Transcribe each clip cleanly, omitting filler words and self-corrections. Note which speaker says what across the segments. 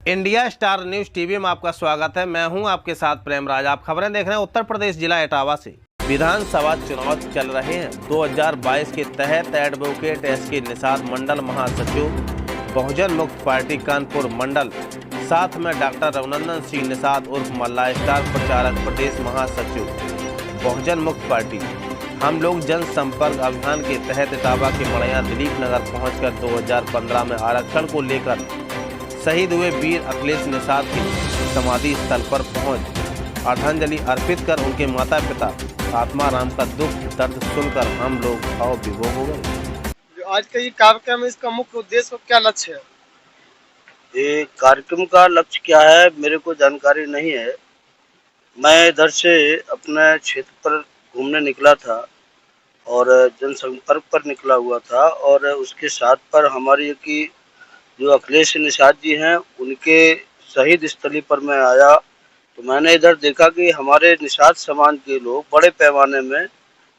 Speaker 1: India star news TV में आपका स्वागत है। मैं हूं आपके साथ प्रेमराज। आप खबरें देख रहे हैं उत्तर प्रदेश जिला इटावा से। विधानसभा चुनाव चल रहे हैं। 2022 के तहत एडवोकेट एसके निषाद मंडल महासचिव बहुजन मुक्त पार्टी कानपुर मंडल, साथ में डॉक्टर रघुनंदन सिंह निषाद उर्फ मल्ला स्टार प्रचारक प्रदेश महासचिव बहुजन मुक्त पार्टी। हम लोग जनसंपर्क अभियान के तहत इटावा के मड़ैया दिलीप नगर पहुंचकर 2015 में आरक्षण को लेकर शहीद हुए वीर अखिलेश निषाद की समाधि स्थल पर पहुंच श्रद्धांजलि अर्पित कर उनके माता पिता आत्माराम का दुख दर्द सुनकर हम लोग भाव विभोर हो गए।
Speaker 2: आज का ये कार्यक्रम है, इसका मुख्य उद्देश्य और क्या लक्ष्य है?
Speaker 3: ये कार्यक्रम का लक्ष्य क्या है मेरे को जानकारी नहीं है। मैं इधर से अपने क्षेत्र पर घूमने निकला था और जनसंपर्क पर निकला हुआ था और उसके साथ पर हमारी की जो अखिलेश निषाद जी हैं उनके शहीद स्थली पर मैं आया तो मैंने इधर देखा कि हमारे निषाद समाज के लोग बड़े पैमाने में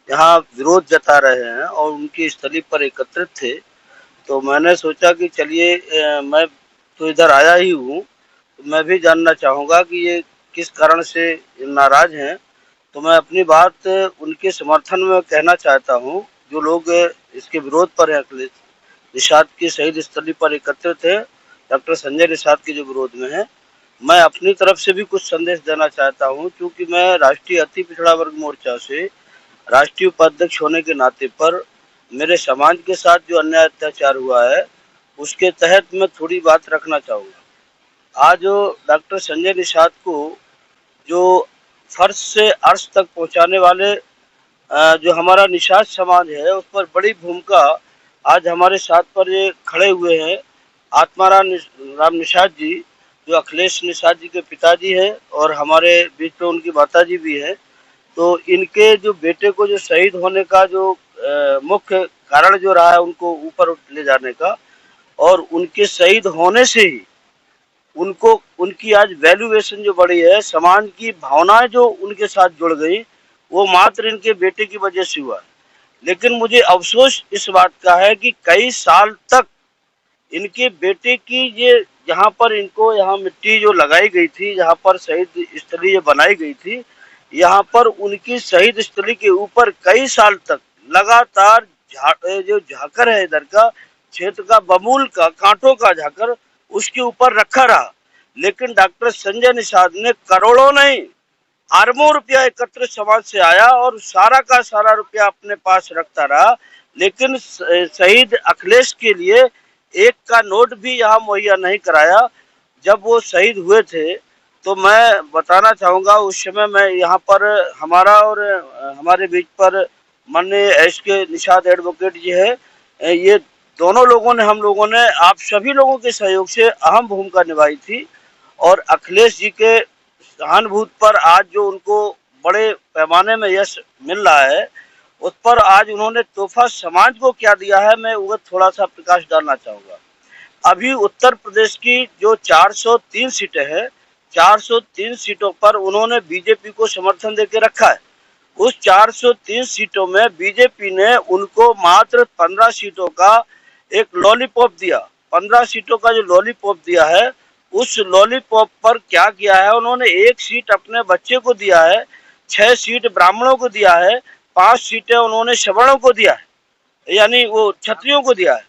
Speaker 3: यहाँ विरोध जता रहे हैं और उनकी स्थली पर एकत्रित थे। तो मैंने सोचा कि चलिए मैं तो इधर आया ही हूँ तो मैं भी जानना चाहूँगा कि ये किस कारण से नाराज हैं। तो मैं अपनी बात उनके समर्थन में कहना चाहता हूँ। जो लोग इसके विरोध पर हैं, अखिलेश निषाद की शहीद स्थली पर एकत्रित है, डॉक्टर संजय निषाद के जो विरोध में है, मैं अपनी तरफ से भी कुछ संदेश देना चाहता हूं। क्योंकि मैं राष्ट्रीय अति पिछड़ा वर्ग मोर्चा से राष्ट्रीय उपाध्यक्ष होने के नाते पर मेरे समाज के साथ जो अन्याय अत्याचार हुआ है उसके तहत मैं थोड़ी बात रखना चाहूँगा। आज डॉक्टर संजय निषाद को जो फर्श से अर्श तक पहुँचाने वाले जो हमारा निषाद समाज है उस पर बड़ी भूमिका आज हमारे साथ पर ये खड़े हुए हैं आत्माराम निषाद जी, जो अखिलेश निषाद जी के पिताजी हैं और हमारे बीच में उनकी माताजी भी है। तो इनके जो बेटे को जो शहीद होने का जो मुख्य कारण जो रहा है उनको ऊपर ले जाने का, और उनके शहीद होने से ही उनको उनकी आज वैल्यूएशन जो बढ़ी है, समाज की भावनाएं जो उनके साथ जुड़ गई, वो मात्र इनके बेटे की वजह से हुआ। लेकिन मुझे अफसोस इस बात का है कि कई साल तक इनके बेटे की ये जहाँ पर इनको यहाँ मिट्टी जो लगाई गई थी, जहाँ पर शहीद स्थली जो बनाई गई थी, यहाँ पर उनकी शहीद स्थली के ऊपर कई साल तक लगातार जो झाकर है इधर का क्षेत्र का बमूल का कांटों का झाकर उसके ऊपर रखा रहा। लेकिन डॉक्टर संजय निषाद ने करोड़ों नहीं अरबों रुपया एकत्र समाज से आया और सारा का सारा रुपया अपने पास रखता रहा। लेकिन शहीद अखिलेश के लिए एक का नोट भी यहाँ मुहैया नहीं कराया। जब वो शहीद हुए थे तो मैं बताना चाहूँगा, उस समय मैं यहाँ पर हमारा और हमारे बीच पर माननीय एसके निषाद एडवोकेट जी है, ये दोनों लोगों ने, हम लोगों ने आप सभी लोगों के सहयोग से अहम भूमिका निभाई थी। और अखिलेश जी के सहानुभूति पर आज जो उनको बड़े पैमाने में यश मिल रहा है, उस पर आज उन्होंने तोहफा समाज को क्या दिया है, मैं वो थोड़ा सा प्रकाश डालना चाहूँगा। अभी उत्तर प्रदेश की जो 403 सीटें हैं, 403 सीटों पर उन्होंने बीजेपी को समर्थन देके रखा है। उस 403 सीटों में बीजेपी ने उनको मात्र 15 सीटों का एक लॉलीपॉप दिया। 15 सीटों का जो लॉलीपॉप दिया है, उस लॉलीपॉप पर क्या किया है, उन्होंने 1 सीट अपने बच्चे को दिया है, 6 सीट ब्राह्मणों को दिया है, 5 सीटें उन्होंने सवर्णों को दिया है, यानी वो क्षत्रियों को दिया है।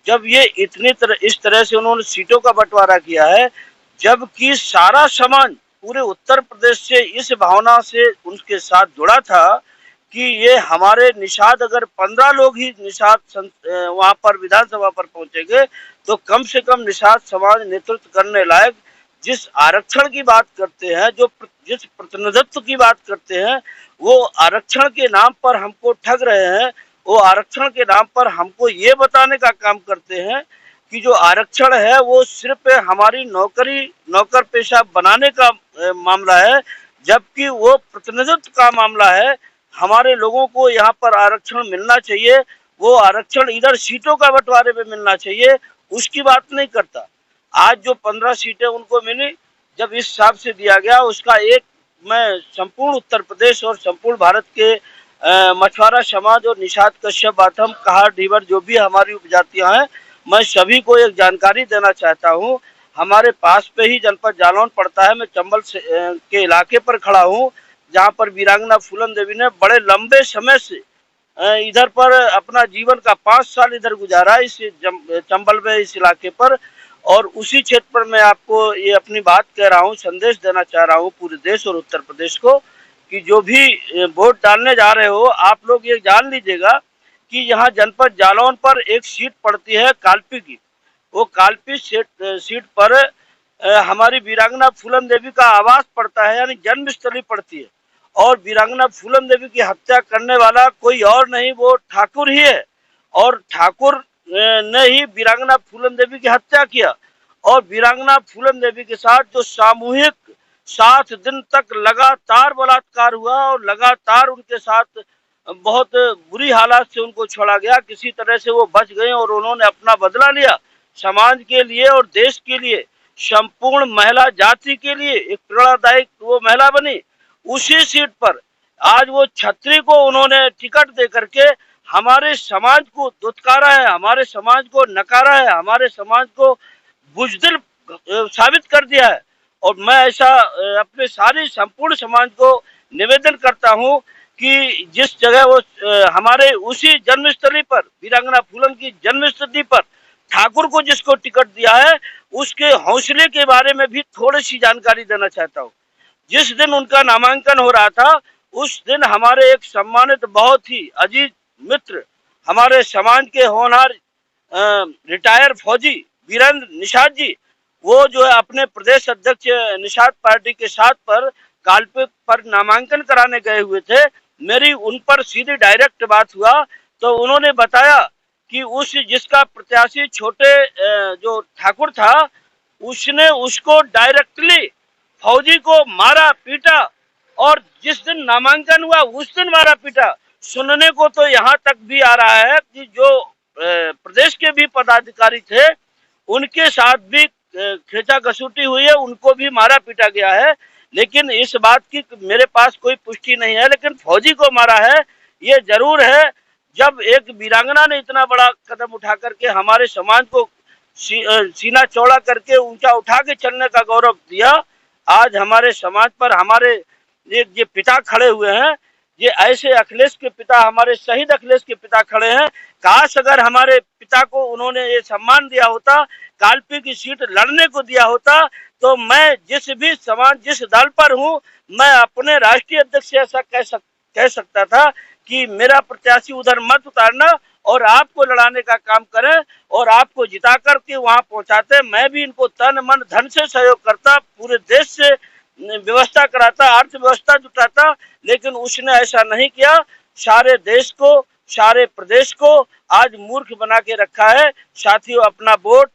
Speaker 3: जब ये इस तरह से उन्होंने सीटों का बंटवारा किया है, जबकि सारा समाज पूरे उत्तर प्रदेश से इस भावना से उनके साथ जुड़ा था कि ये हमारे निषाद, अगर 15 लोग ही निषाद वहां पर विधानसभा पर पहुंचेंगे तो कम से कम निषाद समाज नेतृत्व करने लायक जिस आरक्षण की बात करते हैं, जिस प्रतिनिधित्व की बात करते हैं, वो आरक्षण के नाम पर हमको ठग रहे हैं। वो आरक्षण के नाम पर हमको ये बताने का काम करते हैं कि जो आरक्षण है वो सिर्फ हमारी नौकर पेशा बनाने का मामला है, जबकि वो प्रतिनिधित्व का मामला है। हमारे लोगों को यहाँ पर आरक्षण मिलना चाहिए, वो आरक्षण इधर सीटों का बंटवारे में मिलना चाहिए, उसकी बात नहीं करता। आज जो 15 सीटें उनको मिली, जब इस हिसाब से दिया गया, उसका एक मैं संपूर्ण उत्तर प्रदेश और संपूर्ण भारत के मछुआरा समाज और निषाद कश्यप बाथम कहार ढीवर जो भी हमारी उपजातियां हैं, मैं सभी को एक जानकारी देना चाहता हूं। हमारे पास पे ही जनपद जालौन पड़ता है। मैं चंबल के इलाके पर खड़ा हूँ, जहाँ पर वीरांगना फूलन देवी ने बड़े लंबे समय से इधर पर अपना जीवन का 5 साल इधर गुजारा, इस चंबल में, इस इलाके पर। और उसी क्षेत्र पर मैं आपको ये अपनी बात कह रहा हूँ, संदेश देना चाह रहा हूँ पूरे देश और उत्तर प्रदेश को, कि जो भी वोट डालने जा रहे हो, आप लोग ये जान लीजिएगा कि यहाँ जनपद जालौन पर एक सीट पड़ती है कालपी की। वो कालपी सीट पर हमारी वीरांगना फूलन देवी का आवास पड़ता है, यानी जन्मस्थली पड़ती है। और वीरांगना फूलन देवी की हत्या करने वाला कोई और नहीं, वो ठाकुर ही है। और ठाकुर ने ही वीरांगना फूलन देवी की हत्या किया। और वीरांगना फूलन देवी के साथ जो सामूहिक 7 दिन तक लगातार बलात्कार हुआ और लगातार उनके साथ बहुत बुरी हालात से उनको छोड़ा गया, किसी तरह से वो बच गए और उन्होंने अपना बदला लिया समाज के लिए और देश के लिए, संपूर्ण महिला जाति के लिए एक प्रेरणादायक वो महिला बनी। उसी सीट पर आज वो छत्री को उन्होंने टिकट दे करके हमारे समाज को दुत्कारा है, हमारे समाज को नकारा है, हमारे समाज को बुजदिल साबित कर दिया है। और मैं ऐसा अपने सारी संपूर्ण समाज को निवेदन करता हूं कि जिस जगह वो हमारे उसी जन्मस्थली पर, वीरांगना फूलन की जन्मस्थली पर ठाकुर को जिसको टिकट दिया है, उसके हौसले के बारे में भी थोड़ी सी जानकारी देना चाहता हूँ। जिस दिन उनका नामांकन हो रहा था, उस दिन हमारे एक सम्मानित बहुत ही अजीज मित्र, हमारे समाज के होनहार रिटायर फौजी वीरेंद्र निषाद जी, वो जो है अपने प्रदेश अध्यक्ष निषाद पार्टी के साथ पर कालपे पर नामांकन कराने गए हुए थे। मेरी उन पर सीधी डायरेक्ट बात हुआ तो उन्होंने बताया कि उस जिसका प्रत्याशी छोटे जो ठाकुर था, उसने उसको डायरेक्टली फौजी को मारा पीटा, और जिस दिन नामांकन हुआ उस दिन मारा पीटा। सुनने को तो यहाँ तक भी आ रहा है कि जो प्रदेश के भी पदाधिकारी थे, उनके साथ भी खींचा घसूटी हुई है, उनको भी मारा पीटा गया है। लेकिन इस बात की मेरे पास कोई पुष्टि नहीं है, लेकिन फौजी को मारा है ये जरूर है। जब एक वीरांगना ने इतना बड़ा कदम उठा करके हमारे समाज को सीना चौड़ा करके ऊंचा उठा के चलने का गौरव दिया, आज हमारे समाज पर हमारे ये पिता खड़े हुए हैं, ये ऐसे अखिलेश के पिता, हमारे शहीद अखिलेश के पिता खड़े हैं। काश अगर हमारे पिता को उन्होंने ये सम्मान दिया होता, कालपी की सीट लड़ने को दिया होता, तो मैं जिस भी समाज, जिस दल पर हूँ, मैं अपने राष्ट्रीय अध्यक्ष से ऐसा कह सकता था कि मेरा प्रत्याशी उधर मत उतारना और आपको लड़ाने का काम करें और आपको जिता करके वहां पहुंचाते। मैं भी इनको तन मन धन से सहयोग करता, पूरे देश से व्यवस्था कराता, अर्थव्यवस्था जुटाता, लेकिन उसने ऐसा नहीं किया। सारे देश को, सारे प्रदेश को आज मूर्ख बना के रखा है। साथियों, अपना वोट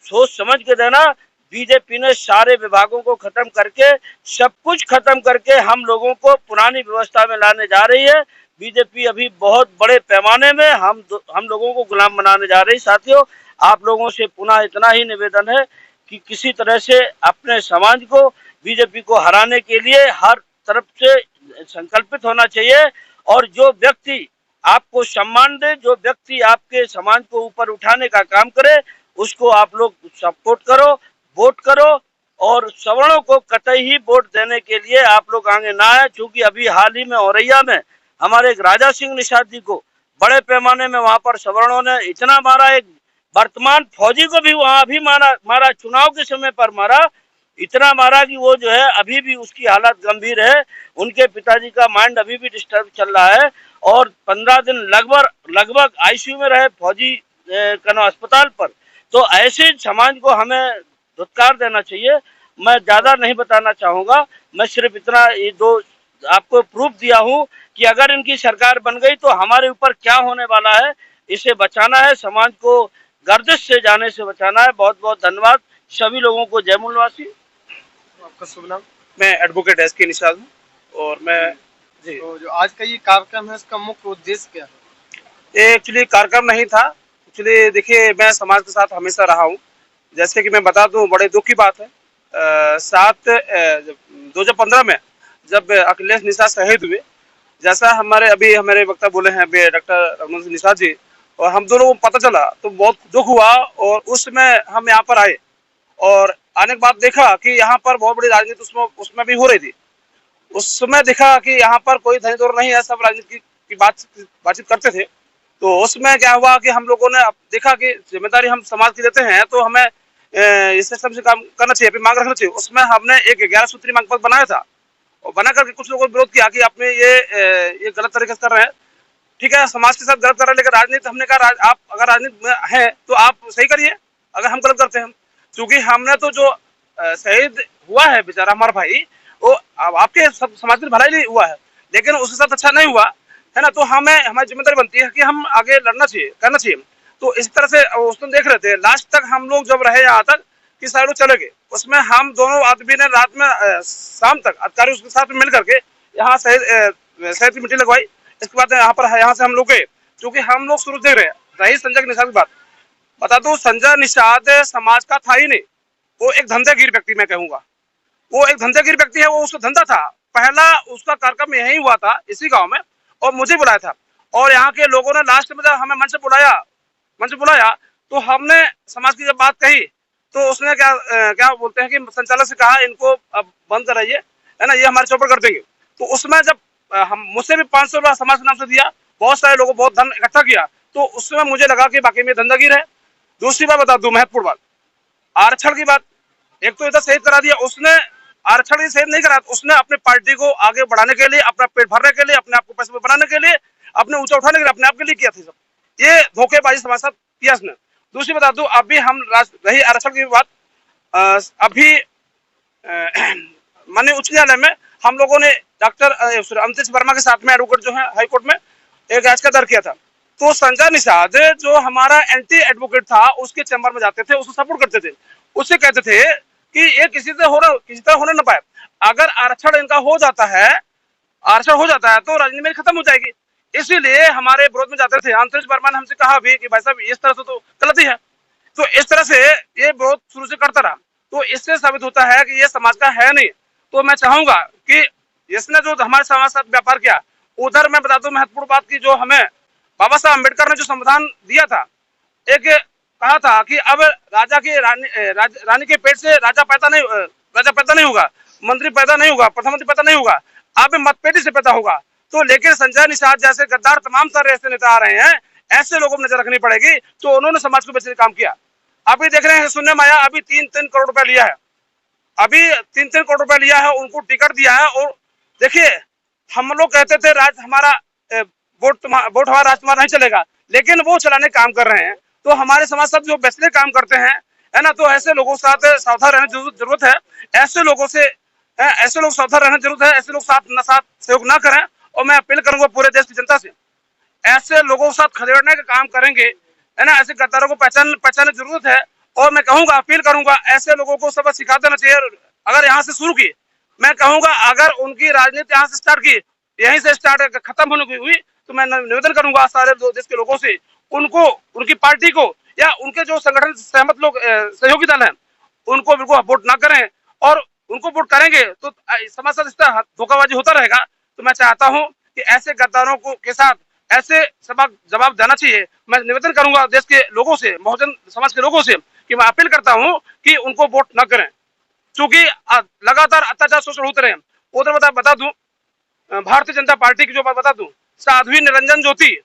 Speaker 3: सोच समझ के देना। बीजेपी ने सारे विभागों को खत्म करके, सब कुछ खत्म करके हम लोगों को पुरानी व्यवस्था में लाने जा रही है। बीजेपी अभी बहुत बड़े पैमाने में हम लोगों को गुलाम बनाने जा रही। साथियों, आप लोगों से पुनः इतना ही निवेदन है कि किसी तरह से अपने समाज को, बीजेपी को हराने के लिए हर तरफ से संकल्पित होना चाहिए। और जो व्यक्ति आपको सम्मान दे, जो व्यक्ति आपके समाज को ऊपर उठाने का काम करे, उसको आप लोग सपोर्ट करो, वोट करो। और सवर्णों को कतई ही वोट देने के लिए आप लोग आगे ना आए, क्योंकि अभी हाल ही में औरैया में हमारे एक राजा सिंह निषाद जी को बड़े पैमाने में वहां पर सवर्णों ने इतना मारा, एक वर्तमान फौजी को भी वहां अभी मारा, चुनाव के समय पर मारा, इतना मारा कि वो जो है अभी भी उसकी हालत गंभीर है। उनके पिताजी का माइंड अभी भी डिस्टर्ब चल रहा है और 15 दिन लगभग आईसीयू में रहे फौजी कनो अस्पताल पर। तो ऐसे समाज को हमें धुतकार देना चाहिए। मैं ज्यादा नहीं बताना चाहूंगा, मैं सिर्फ इतना ये दो आपको प्रूफ दिया हूँ कि अगर इनकी सरकार बन गई तो हमारे ऊपर क्या होने वाला है, इसे बचाना है, समाज को गर्दिश से जाने से बचाना है। बहुत बहुत धन्यवाद सभी लोगों को। जय मूलवासी।
Speaker 2: आपका शुभ नाम?
Speaker 4: मैं एडवोकेट एस के निषाद हूँ और मैं जी।
Speaker 2: तो जो आज का ये कार्यक्रम है, इसका मुख्य उद्देश्य क्या है?
Speaker 4: ये एक्चुअली कार्यक्रम नहीं था। एक्चुअली देखिए, मैं समाज के साथ हमेशा रहा हूँ। जैसे कि मैं बता दूँ, बड़े दुख की बात है, 2015 में जब अखिलेश निषाद शहीद हुए, जैसा हमारे वक्ता बोले हैं डॉक्टर रघुवंश निषाद जी, और हम दोनों को पता चला तो बहुत दुख हुआ। और उस समय हम यहाँ पर आए और आने के बाद देखा कि यहाँ पर बहुत बड़ी राजनीति उसमें भी हो रही थी। उस समय देखा कि यहाँ पर कोई धनी दौर नहीं है, सब राजनीति की बातचीत करते थे। तो उसमें क्या हुआ कि हम लोगों ने अब देखा कि जिम्मेदारी हम समाज की देते हैं तो हमें इस सिस्टम से काम करना चाहिए, अपनी मांग रखना चाहिए। उसमें हमने एक 11 सूत्री मांग पत्र बनाया था और बना करके कुछ लोगों ने विरोध किया कि आपने ये गलत तरीके से कर रहे हैं। ठीक है, समाज के साथ गलत कर रहे हैं, लेकिन राजनीति हमने कहा आप अगर राजनीति में है तो आप सही करिए अगर हम गलत करते हैं। क्योंकि हमने तो जो शहीद हुआ है बेचारा हमारा भाई, वो आपके सब समाज की भलाई हुआ है, लेकिन उसके साथ अच्छा नहीं हुआ है ना। तो हमारी जिम्मेदारी बनती है कि हम आगे लड़ना चाहिए, करना चाहिए। तो इस तरह से उस दिन देख रहे थे, लास्ट तक हम लोग जब रहे यहाँ तक कि सारे लोग चले गए। उसमें हम दोनों आदमी ने रात में शाम तक अधिकारी उसके साथ मिल करके यहाँ शहर की मिट्टी लगवाई। इसके बाद यहाँ से हम लोग गए, क्योंकि हम लोग शुरू देख रहे हैं। रही संजय निषाद की बात, बता दो, संजय निषाद समाज का था ही नहीं, वो एक धंधेगिर व्यक्ति, मैं कहूँगा वो एक धंधेगिर व्यक्ति है। वो उसका धंधा था, पहला उसका कार्यक्रम यही हुआ था इसी गांव में, और मुझे बुलाया था। और यहाँ के लोगों ने लास्ट में जब हमें मंच बुलाया तो हमने समाज की जब बात कही तो उसने क्या बोलते हैं कि संचालक से कहा इनको अब बंद कराइए, है ना, ये हमारे चौपर कर देंगे। तो उसमें जब हम मुझसे भी 500 रुपया समाज के नाम से दिया, बहुत सारे लोगों बहुत धन इकट्ठा किया, तो उसमें मुझे लगा कि बाकी में धंधागिर है। दूसरी बात बता दूं, महत्वपूर्ण बात, आरक्षण की बात। एक तो इधर शहीद करा दिया उसने, आरक्षण शहीद नहीं करा, उसने अपने पार्टी को आगे बढ़ाने के लिए, अपना पेट भरने के लिए, अपने आप को पैसे बनाने के लिए, अपने ऊंचा उठाने के लिए, अपने आप के लिए किया था सब। ये धोखेबाजी समाज साथ किया उसने। दूसरी बता दूं, अभी हम रही आरक्षण की बात, अभी माननीय उच्च न्यायालय में हम लोगों ने डॉक्टर अंतरिक्ष वर्मा के साथ में एडवोकेट जो है हाईकोर्ट में एक याचिका दर्ज किया था। तो संजय निषाद जो हमारा एंटी एडवोकेट था, उसके चैम्बर में जाते थे, उसको सपोर्ट करते थे, उससे कहते थे कि ये किसी तरह होने न पाए। अगर आरक्षण इनका हो जाता है तो राजनीति में खत्म हो जाएगी। इसीलिए हमारे विरोध में जाते थे। अंतरिक्ष वर्मा ने हमसे कहा भी कि भाई साहब इस तरह से तो गलती है। तो इस तरह से ये विरोध शुरू से करता रहा। तो इससे साबित होता है कि ये समाज का है नहीं। तो मैं चाहूंगा कि इसने जो हमारे समाज साथ व्यापार किया, उधर मैं बता दूं महत्वपूर्ण बात की, जो हमें बाबा साहब अम्बेडकर ने जो संविधान दिया था, एक कहा था कि अब राजा की रानी के पेट से राजा पैदा नहीं होगा, मंत्री पैदा नहीं होगा, प्रधानमंत्री पैदा नहीं होगा, अब मतपेटी से पैदा होगा। तो लेकिन संजय निषाद जैसे गद्दार तमाम सारे ऐसे नेता आ रहे हैं, ऐसे लोगों पर नजर रखनी पड़ेगी। तो उन्होंने समाज को बेचने का काम किया। अभी देख रहे हैं, सुनने में आया अभी 3-3 करोड़ रुपया लिया है, अभी 3-3 करोड़ रुपया लिया है, उनको टिकट दिया है। और देखिए, हम लोग कहते थे हमारा वोट हमारा राजकुमार नहीं चलेगा, लेकिन वो चलाने काम कर रहे हैं। तो हमारे समाज साथ जो बेचने काम करते हैं, है ना, तो ऐसे लोगों के साथ सावधान रहने की जरूरत है। ऐसे लोग सावधान रहने की जरूरत है। ऐसे लोग साथ सहयोग ना करें। और मैं अपील करूंगा पूरे देश की जनता से, ऐसे लोगों के साथ खदेड़ने का काम करेंगे, है ना, ऐसे गद्दारों को पहचानने की जरूरत है। और मैं कहूंगा, अपील करूंगा, ऐसे लोगों को सबक सिखा देना चाहिए। अगर यहाँ से शुरू की, मैं कहूंगा अगर उनकी राजनीति यहाँ से स्टार्ट की, यहीं से स्टार्ट खत्म होने की हुई, तो मैं निवेदन करूंगा सारे देश के लोगों से, उनको, उनकी पार्टी को या उनके जो संगठन सहमत लोग सहयोगी दल हैं, उनको बिल्कुल वोट ना करें। और उनको वोट करेंगे तो समाज साथ इस तरह धोखाबाजी होता रहेगा। तो मैं चाहता हूं कि ऐसे गद्दारों को के साथ ऐसे सबक जवाब देना चाहिए। मैं निवेदन करूंगा देश के लोगों से, बहुजन समाज के लोगों से, कि मैं अपील करता हूं कि उनको वोट न करें, क्योंकि लगातार अत्याचार शोषण होते रहे। उधर बता दूं, भारतीय जनता पार्टी की जो बात बता दूं, साध्वी निरंजन ज्योति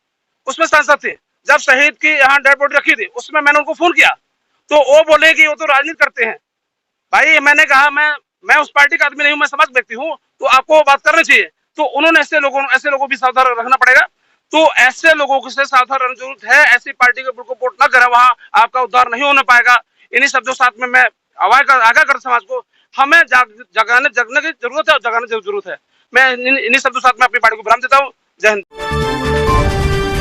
Speaker 4: उसमें सांसद थे। जब शहीद की यहाँ डेड बॉडी रखी थी, उसमें मैंने उनको फोन किया, तो वो बोले कि वो तो राजनीति करते हैं। भाई मैंने कहा मैं उस पार्टी का आदमी नहीं हूँ, मैं समाज व्यक्ति हूँ, तो आपको बात करनी चाहिए। तो उन्होंने ऐसे लोगों भी सावधान रखना पड़ेगा। तो ऐसे लोगों से सावधान रहने की जरूरत है। ऐसी पार्टी के बिल्कुल वोट न करें, वहां आपका उद्धार नहीं होने पाएगा। इन्हीं शब्दों साथ में मैं आगाह कर समाज को, हमें जगने की जरूरत है और जगाने की जरूरत है। मैं इन्हीं शब्दों साथ में अपनी पार्टी को विराम देता हूँ। जय हिंद।